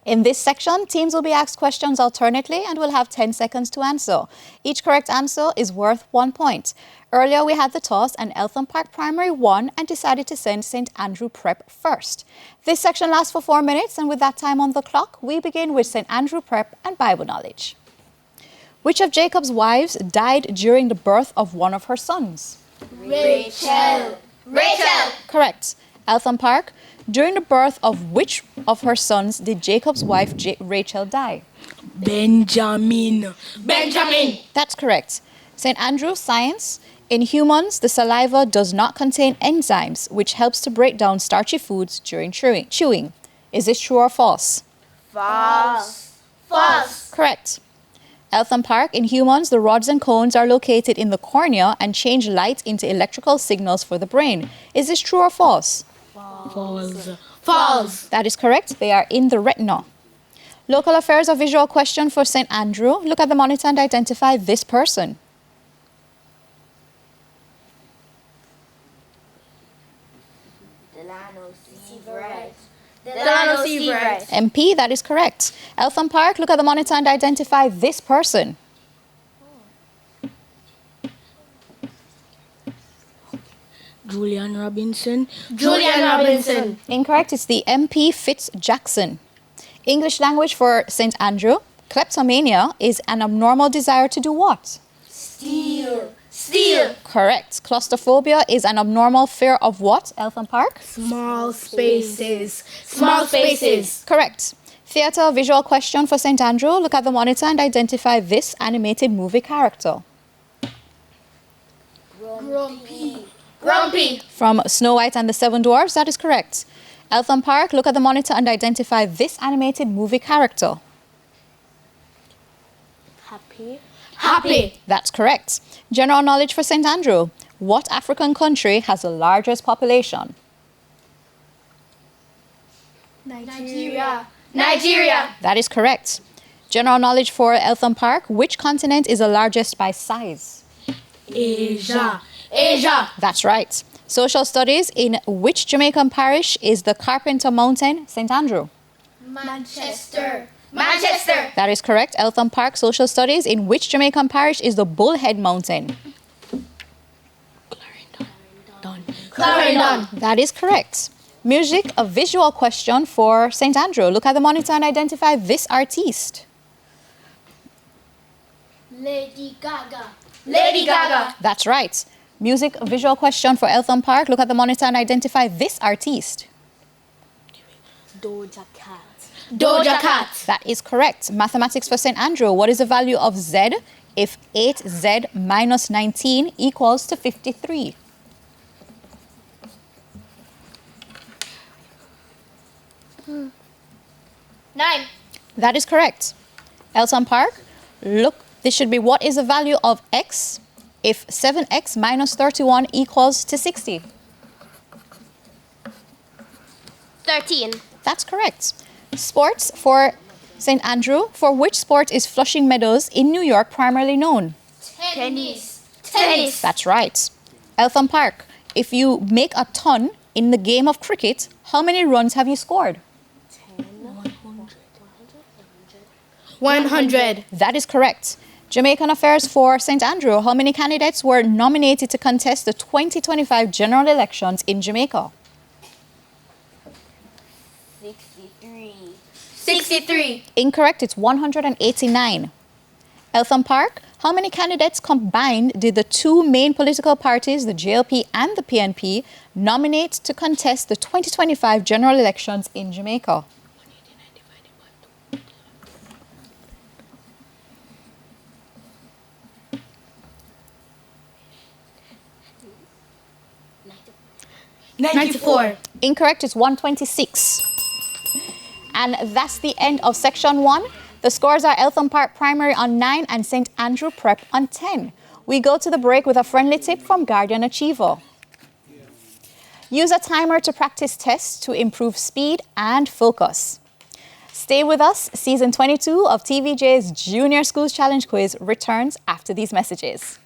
In this section, teams will be asked questions alternately and will have 10 seconds to answer. Each correct answer is worth 1 point. Earlier, we had the toss and Eltham Park Primary won and decided to send St. Andrew Prep first. This section lasts for 4 minutes, and with that time on the clock, we begin with St. Andrew Prep and Bible knowledge. Which of Jacob's wives died during the birth of one of her sons? Rachel. Rachel. Correct. Eltham Park, during the birth of which of her sons did Jacob's wife Rachel die? Benjamin. Benjamin. That's correct. St. Andrew, science. In humans, the saliva does not contain enzymes, which helps to break down starchy foods during chewing. Is this true or false? False. False. Correct. Eltham Park, in humans, the rods and cones are located in the cornea and change light into electrical signals for the brain. Is this true or false? False. False. That is correct. They are in the retina. Local affairs or visual question for St. Andrew. Look at the monitor and identify this person. Delano Seabright. MP, that is correct. Eltham Park, look at the monitor and identify this person. Julian Robinson. Julian Robinson. Incorrect, it's the MP Fitz Jackson. English language for St. Andrew. Kleptomania is an abnormal desire to do what? Steal. Steal. Correct. Claustrophobia is an abnormal fear of what, Eltham Park? Small spaces. Small spaces. Correct. Theatre visual question for St. Andrew. Look at the monitor and identify this animated movie character. Grumpy. Grumpy. From Snow White and the Seven Dwarfs, that is correct. Eltham Park, look at the monitor and identify this animated movie character. Happy. Happy. That's correct. General knowledge for St. Andrew. What African country has the largest population? Nigeria. Nigeria. That is correct. General knowledge for Eltham Park. Which continent is the largest by size? Asia. Asia. That's right. Social studies. In which Jamaican parish is the Carpenter Mountain, St. Andrew? Manchester. Manchester. That is correct. Eltham Park Social Studies. In which Jamaican parish is the Bullhead Mountain? Clarendon. That is correct. Music, a visual question for St. Andrew. Look at the monitor and identify this artiste. Lady Gaga. Lady Gaga. That's right. Music, a visual question for Eltham Park. Look at the monitor and identify this artiste. Doja Cat. Doja Cat. That is correct. Mathematics for St. Andrew. What is the value of Z if 8Z minus 19 equals to 53? Nine. That is correct. Eltham Park, look, this should be what is the value of X if 7X minus 31 equals to 60? 13. That's correct. Sports for St. Andrew. For which sport is Flushing Meadows in New York primarily known? Tennis. Tennis. That's right. Eltham Park. If you make a ton in the game of cricket, how many runs have you scored? 100. That is correct. Jamaican affairs for St. Andrew. How many candidates were nominated to contest the 2025 general elections in Jamaica? 63. Incorrect, it's 189. Eltham Park, how many candidates combined did the two main political parties, the JLP and the PNP, nominate to contest the 2025 general elections in Jamaica? 94. Incorrect, it's 126. And that's the end of section 1. The scores are Eltham Park Primary on 9 and St. Andrew Prep on 10. We go to the break with a friendly tip from Guardian Achiever. Use a timer to practice tests to improve speed and focus. Stay with us. Season 22 of TVJ's Junior Schools Challenge Quiz returns after these messages.